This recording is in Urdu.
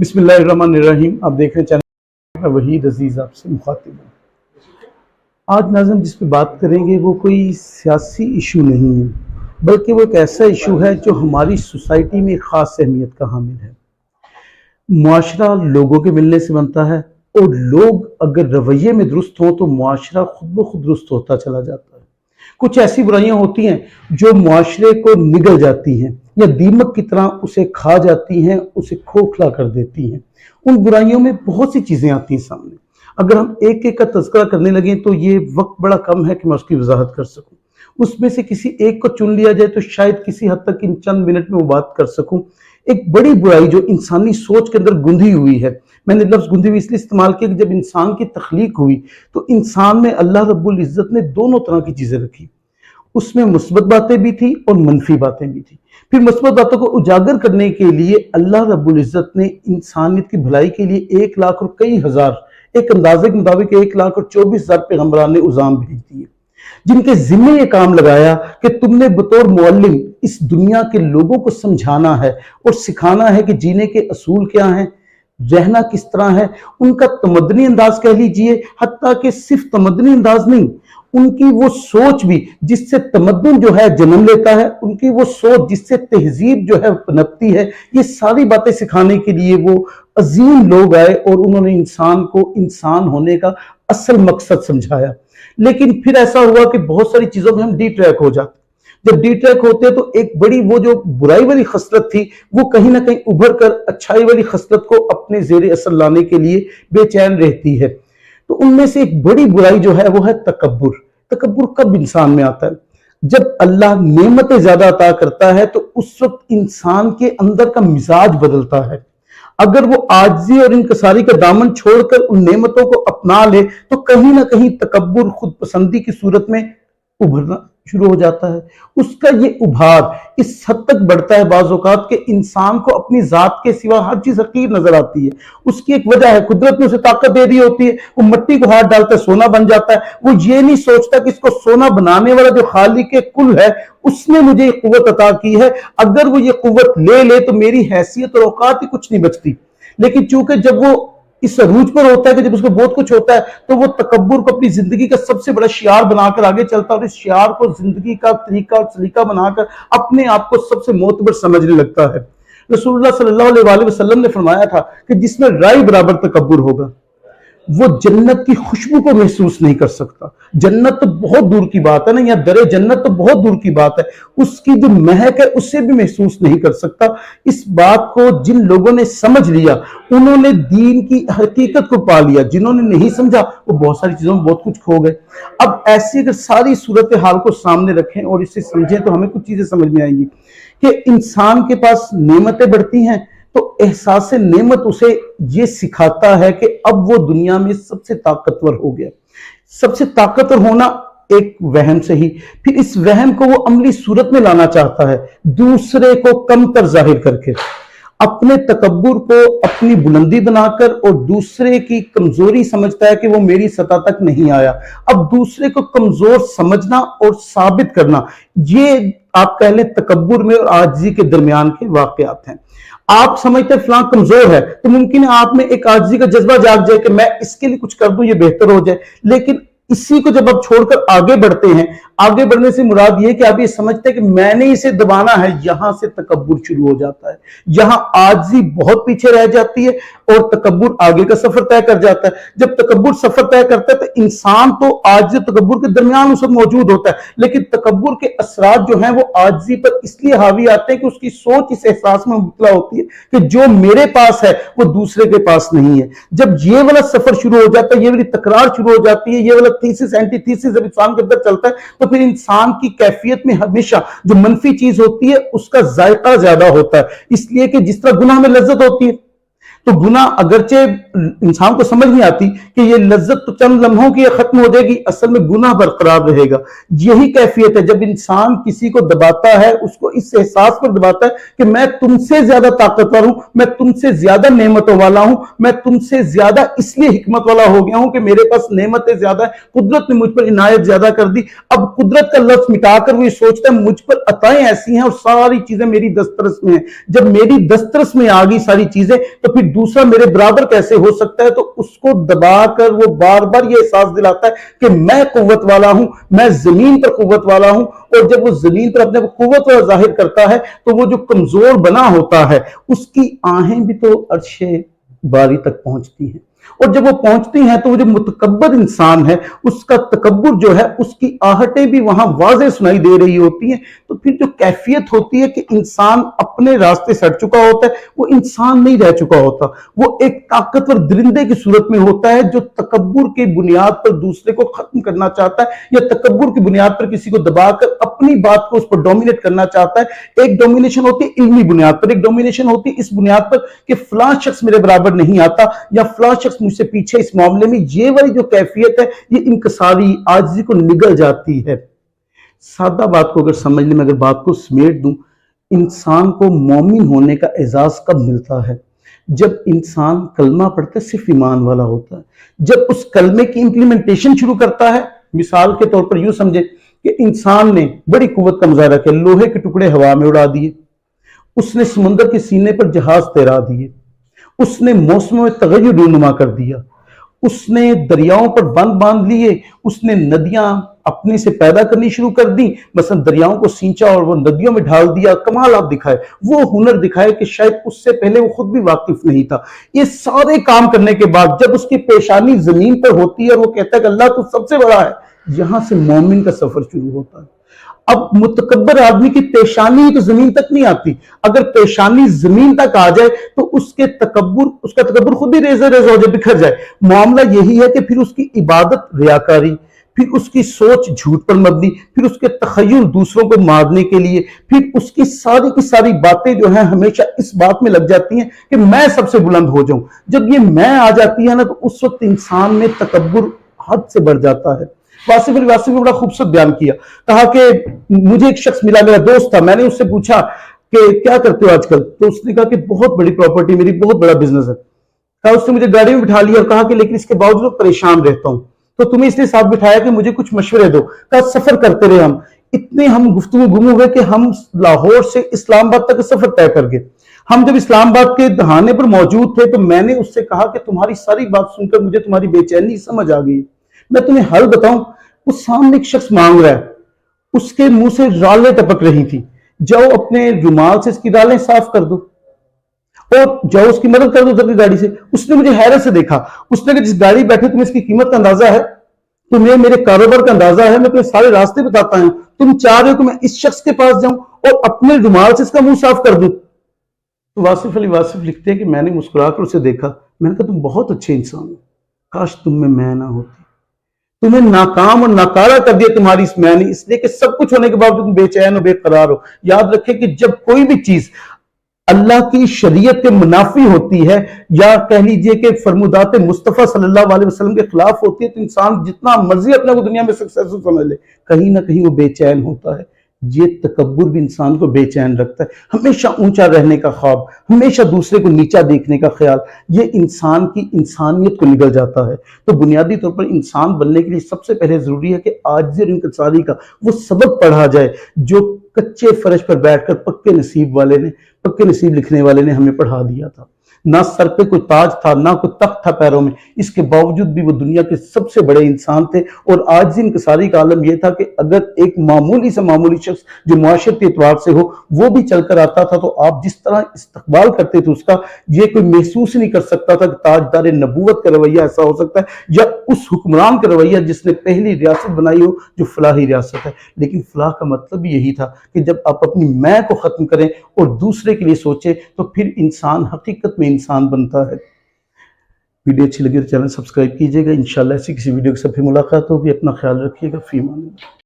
بسم اللہ الرحمن الرحیم. آپ دیکھ رہے ہیں چینل میں وحید عزیز آپ سے مخاطب ہوں. آج ناظرین جس پہ بات کریں گے وہ کوئی سیاسی ایشو نہیں ہے، بلکہ وہ ایک ایسا ایشو ہے جو ہماری سوسائٹی میں خاص اہمیت کا حامل ہے. معاشرہ لوگوں کے ملنے سے بنتا ہے، اور لوگ اگر رویے میں درست ہوں تو معاشرہ خود بخود درست ہوتا چلا جاتا ہے. کچھ ایسی برائیاں ہوتی ہیں جو معاشرے کو نگل جاتی ہیں یا دیمک کی طرح اسے کھا جاتی ہیں، اسے کھوکھلا کر دیتی ہیں. ان برائیوں میں بہت سی چیزیں آتی ہیں سامنے. اگر ہم ایک ایک کا تذکرہ کرنے لگیں تو یہ وقت بڑا کم ہے کہ میں اس کی وضاحت کر سکوں. اس میں سے کسی ایک کو چن لیا جائے تو شاید کسی حد تک ان چند منٹ میں وہ بات کر سکوں. ایک بڑی برائی جو انسانی سوچ کے اندر گندھی ہوئی ہے، میں نے لفظ گندھی ہوئی اس لیے استعمال کیا کہ جب انسان کی تخلیق ہوئی تو انسان میں اللہ رب العزت نے دونوں طرح کی چیزیں رکھی. اس میں مثبت باتیں بھی تھی اور منفی باتیں بھی تھی. پھر مثبت باتوں کو اجاگر کرنے کے لیے اللہ رب العزت نے انسانیت کی بھلائی کے لیے 1,00,000 اور کئی ہزار، ایک اندازے کے مطابق 1,24,000 پیغمبران اعظام بھیج دیے، جن کے ذمہ یہ کام لگایا کہ تم نے بطور معلم اس دنیا کے لوگوں کو سمجھانا ہے اور سکھانا ہے کہ جینے کے اصول کیا ہیں، رہنا کس طرح ہے. ان کا تمدنی انداز کہہ لیجئے، حتیٰ کہ صرف تمدنی انداز نہیں، ان کی وہ سوچ بھی جس سے تمدن جو ہے جنم لیتا ہے، ان کی وہ سوچ جس سے تہذیب جو ہے پنپتی ہے، یہ ساری باتیں سکھانے کے لیے وہ عظیم لوگ آئے اور انہوں نے انسان کو انسان ہونے کا اصل مقصد سمجھایا. لیکن پھر ایسا ہوا کہ بہت ساری چیزوں میں ہم ڈی ٹریک ہو جاتے. جب ڈی ٹریک ہوتے ہیں تو ایک بڑی وہ جو برائی والی خصلت تھی وہ کہیں نہ کہیں ابھر کر اچھائی والی خصلت کو اپنے زیر اثر لانے کے لیے بے چین رہتی ہے. تو ان میں سے ایک بڑی برائی جو ہے وہ ہے تکبر. تکبر کب انسان میں آتا ہے؟ جب اللہ نعمتیں زیادہ عطا کرتا ہے تو اس وقت انسان کے اندر کا مزاج بدلتا ہے. اگر وہ عاجزی اور انکساری کا دامن چھوڑ کر ان نعمتوں کو اپنا لے تو کہیں نہ کہیں تکبر خود پسندی کی صورت میں ابھرنا شروع ہو جاتا ہے. اس کا یہ ابھار اس حد تک بڑھتا ہے بعض اوقات کہ انسان کو اپنی ذات کے سوا ہر چیز حقیر نظر آتی ہے. اس کی ایک وجہ ہے، قدرت نے اسے طاقت دے دی ہوتی ہے، وہ مٹی کو ہاتھ ڈالتا ہے سونا بن جاتا ہے. وہ یہ نہیں سوچتا کہ اس کو سونا بنانے والا جو خالق کل ہے اس نے مجھے یہ قوت عطا کی ہے، اگر وہ یہ قوت لے لے تو میری حیثیت اور اوقات ہی کچھ نہیں بچتی. لیکن چونکہ جب وہ اس عروج پر ہوتا ہے کہ جب اس کو بہت کچھ ہوتا ہے تو وہ تکبر کو اپنی زندگی کا سب سے بڑا شعار بنا کر آگے چلتا ہے، اور اس شعار کو زندگی کا طریقہ اور سلیقہ بنا کر اپنے آپ کو سب سے معتبر سمجھنے لگتا ہے. رسول اللہ صلی اللہ علیہ وآلہ وسلم نے فرمایا تھا کہ جس میں رائی برابر تکبر ہوگا وہ جنت کی خوشبو کو محسوس نہیں کر سکتا. جنت تو بہت دور کی بات ہے نا، یا در جنت تو بہت دور کی بات ہے، اس کی جو مہک ہے اسے بھی محسوس نہیں کر سکتا. اس بات کو جن لوگوں نے سمجھ لیا انہوں نے دین کی حقیقت کو پا لیا، جنہوں نے نہیں سمجھا وہ بہت ساری چیزوں میں بہت کچھ کھو گئے. اب ایسی اگر ساری صورتحال کو سامنے رکھیں اور اسے سمجھیں تو ہمیں کچھ چیزیں سمجھ میں آئیں گی کہ انسان کے پاس نعمتیں بڑھتی ہیں تو احساس نعمت اسے یہ سکھاتا ہے کہ اب وہ دنیا میں سب سے طاقتور ہو گیا. سب سے طاقتور ہونا ایک وہم سے ہی، پھر اس وہم کو وہ عملی صورت میں لانا چاہتا ہے، دوسرے کو کم تر ظاہر کر کے، اپنے تکبر کو اپنی بلندی بنا کر، اور دوسرے کی کمزوری سمجھتا ہے کہ وہ میری سطح تک نہیں آیا. اب دوسرے کو کمزور سمجھنا اور ثابت کرنا، یہ آپ کہہ لیں تکبر میں اور عاجزی کے درمیان کے واقعات ہیں. آپ سمجھتے ہیں فلاں کمزور ہے تو ممکن ہے آپ میں ایک عاجزی کا جذبہ جاگ جائے کہ میں اس کے لیے کچھ کر دوں یہ بہتر ہو جائے. لیکن اسی کو جب آپ چھوڑ کر آگے بڑھتے ہیں، آگے بڑھنے سے مراد یہ کہ آپ یہ سمجھتے ہیں کہ میں نے اسے دبانا ہے، یہاں سے تکبر شروع ہو جاتا ہے. یہاں عاجزی بہت پیچھے رہ جاتی ہے اور تکبر آگے کا سفر طے کر جاتا ہے. جب تکبر سفر طے کرتا ہے تو انسان تو عاجزی اور تکبر کے درمیان اس وقت موجود ہوتا ہے، لیکن تکبر کے اثرات جو ہیں وہ عاجزی پر اس لیے حاوی آتے ہیں کہ اس کی سوچ اس احساس میں مبتلا ہوتی ہے کہ جو میرے پاس ہے وہ دوسرے کے پاس نہیں ہے. جب یہ والا سفر شروع ہو جاتا ہے، یہ والی تکرار شروع ہو جاتی ہے، یہ والا تھیسس اینٹی تھیسس جب انسان کے اندر چلتا ہے تو پھر انسان کی کیفیت میں ہمیشہ جو منفی چیز ہوتی ہے اس کا ذائقہ زیادہ ہوتا ہے. اس لیے کہ جس طرح گناہ میں لذت ہوتی ہے تو گناہ اگرچہ انسان کو سمجھ نہیں آتی کہ یہ لذت تو چند لمحوں کی ختم ہو جائے گی، اصل میں گناہ برقرار رہے گا. یہی کیفیت ہے جب انسان کسی کو دباتا ہے، اس کو اس احساس پر دباتا ہے کہ میں تم سے زیادہ طاقتور ہوں، میں تم سے زیادہ نعمتوں والا ہوں، میں تم سے زیادہ اس لیے حکمت والا ہو گیا ہوں کہ میرے پاس نعمتیں زیادہ ہیں، قدرت نے مجھ پر عنایت زیادہ کر دی. اب قدرت کا لفظ مٹا کر وہ یہ سوچتا ہے مجھ پر عطائیں ایسی ہیں اور ساری چیزیں میری دسترس میں ہیں. جب میری دسترس میں آ گئی ساری چیزیں تو پھر دوسرا میرے برابر کیسے ہو سکتا ہے، تو اس کو دبا کر وہ بار بار یہ احساس دلاتا ہے کہ میں قوت والا ہوں، میں زمین پر قوت والا ہوں، اور جب وہ زمین پر اپنے قوت والا ظاہر کرتا ہے تو وہ جو کمزور بنا ہوتا ہے اس کی آہیں بھی تو عرش باری تک پہنچتی ہیں، اور جب وہ پہنچتی ہیں تو وہ جو متکبر انسان ہے اس کا تکبر جو ہے، اس کی آہٹیں بھی وہاں واضح سنائی دے رہی ہوتی ہیں، تو پھر جو کیفیت ہوتی ہے کہ انسان اپنے راستے سے ہٹ چکا ہوتا ہے، وہ انسان نہیں رہ چکا ہوتا، وہ ایک طاقتور درندے کی صورت میں ہوتا ہے جو تکبر کی بنیاد پر دوسرے کو ختم کرنا چاہتا ہے، یا تکبر کی بنیاد پر کسی کو دبا کر اپنی بات کو اس پر ڈومینیٹ کرنا چاہتا ہے۔ ایک ڈومینیشن ہوتی ہے علمی بنیاد پر، ایک ڈومینیشن ہوتی ہے اس بنیاد پر کہ فلاں شخص میرے برابر نہیں آتا، یا فلاں شخص مجھ سے پیچھے اس معاملے میں، یہ والی جو کیفیت ہے یہ انکساری عاجزی کو نگل جاتی ہے۔ سادہ بات کو اگر سمجھ لیں، میں اگر بات کو سمیٹ دوں، انسان کو مومن ہونے کا اعزاز کب ملتا ہے؟ جب انسان کلمہ پڑھتا ہے صرف ایمان والا ہوتا ہے، جب اس کلمے کی امپلیمنٹیشن شروع کرتا ہے۔ مثال کے طور پر یوں سمجھے کہ انسان نے بڑی قوت کا مظاہرہ کیا، لوہے کے ٹکڑے ہوا میں اڑا دیے، اس نے سمندر کے سینے پر جہاز تیرا دیے، اس نے موسموں میں تغیر رونما کر دیا، اس نے دریاؤں پر بند باندھ لیے، اس نے ندیاں اپنی سے پیدا کرنی شروع کر دی، مثلا دریاؤں کو سینچا اور وہ ندیوں میں ڈھال دیا، کمالات دکھائے، وہ ہنر دکھائے کہ شاید اس سے پہلے وہ خود بھی واقف نہیں تھا۔ یہ سارے کام کرنے کے بعد جب اس کی پیشانی زمین پر ہوتی ہے اور وہ کہتا ہے کہ اللہ تو سب سے بڑا ہے، یہاں سے مومن کا سفر شروع ہوتا ہے۔ اب متکبر آدمی کی پیشانی تو زمین تک نہیں آتی، اگر پیشانی زمین تک آ جائے تو اس کا تکبر خود ہی ریزہ ریزہ ہو جائے، بکھر جائے۔ معاملہ یہی ہے کہ پھر اس کی عبادت ریاکاری، پھر اس کی سوچ جھوٹ پر مبنی، پھر اس کے تخیل دوسروں کو مارنے کے لیے، پھر اس کی ساری باتیں جو ہیں ہمیشہ اس بات میں لگ جاتی ہیں کہ میں سب سے بلند ہو جاؤں۔ جب یہ میں آ جاتی ہے نا تو اس وقت انسان میں تکبر حد سے بڑھ جاتا ہے۔ واصف نے بڑا خوبصورت بیان کیا، کہا کہ مجھے ایک شخص ملا، میرا دوست تھا، میں نے اس سے پوچھا کہ کیا کرتے ہو آج کل؟ تو اس نے کہا کہ بہت بڑی پراپرٹی، میری بہت بڑا بزنس ہے۔ کہا اس نے مجھے گاڑی میں بٹھا لیا اور کہا کہ لیکن اس کے باوجود پریشان رہتا ہوں، تو تمہیں اس لیے ساتھ بٹھایا کہ مجھے کچھ مشورے دو۔ کہا سفر کرتے رہے ہم، اتنے ہم گفتگو گم ہوئے کہ ہم لاہور سے اسلام آباد تک سفر طے کر گئے۔ ہم جب اسلام آباد کے دہانے پر موجود تھے تو میں نے اس سے کہا کہ تمہاری ساری بات سن کر مجھے تمہاری بے چینی سمجھ آ گئی، میں تمہیں حل بتاؤں۔ وہ سامنے ایک شخص مانگ رہا ہے، اس کے منہ سے رالیں ٹپک رہی تھی، جاؤ اپنے رومال سے اس کی رالیں صاف کر دو اور جاؤ اس کی مدد کر دو ادھر کی گاڑی سے۔ اس نے مجھے حیرت سے دیکھا، اس نے کہا جس گاڑی بیٹھے تمہیں اس کی قیمت کا اندازہ ہے؟ تمہیں میرے کاروبار کا اندازہ ہے، میں تمہیں سارے راستے بتاتا ہوں، تم چاہ رہے ہو کہ میں اس شخص کے پاس جاؤں اور اپنے رومال سے اس کا منہ صاف کر دوں؟ تو واصف لکھتے ہیں کہ میں نے مسکرا کر اسے دیکھا، میں نے کہا تم بہت اچھے انسان ہو، کاش تم میں نہ ہوتی، تمہیں ناکام اور ناکارہ کر دیا تمہاری اس میں نے، اس لیے کہ سب کچھ ہونے کے باوجود تم بے چین اور بے قرار ہو۔ یاد رکھیں کہ جب کوئی بھی چیز اللہ کی شریعت کے منافی ہوتی ہے یا کہہ لیجئے کہ فرمودات مصطفیٰ صلی اللہ علیہ وسلم کے خلاف ہوتی ہے تو انسان جتنا مرضی اپنے کو دنیا میں سکسیسفل سمجھ لے، کہیں نہ کہیں وہ بے چین ہوتا ہے۔ یہ تکبر بھی انسان کو بے چین رکھتا ہے، ہمیشہ اونچا رہنے کا خواب، ہمیشہ دوسرے کو نیچا دیکھنے کا خیال، یہ انسان کی انسانیت کو نگل جاتا ہے۔ تو بنیادی طور پر انسان بننے کے لیے سب سے پہلے ضروری ہے کہ عاجزی اور انکساری کا وہ سبق پڑھا جائے جو کچے فرش پر بیٹھ کر پکے نصیب لکھنے والے نے ہمیں پڑھا دیا تھا۔ نہ سر پہ کوئی تاج تھا، نہ کوئی تخت تھا پیروں میں، اس کے باوجود بھی وہ دنیا کے سب سے بڑے انسان تھے۔ اور عاجزی انکساری کا عالم یہ تھا کہ اگر ایک معمولی سے معمولی شخص جو معاشرتی اعتبار سے ہو وہ بھی چل کر آتا تھا تو آپ جس طرح استقبال کرتے تھے اس کا، یہ کوئی محسوس نہیں کر سکتا تھا کہ تاجدار نبوت کا رویہ ایسا ہو سکتا ہے یا اس حکمران کا رویہ جس نے پہلی ریاست بنائی ہو جو فلاحی ریاست ہے۔ لیکن فلاح کا مطلب یہی تھا کہ جب آپ اپنی میں کو ختم کریں اور دوسرے کے لیے سوچیں تو پھر انسان حقیقت میں انسان بنتا ہے۔ ویڈیو اچھی لگی تو چینل سبسکرائب کیجئے گا، انشاءاللہ ایسی کسی ویڈیو کے ساتھ پھر ملاقات ہوگی۔ اپنا خیال رکھیے گا، فی امان اللہ۔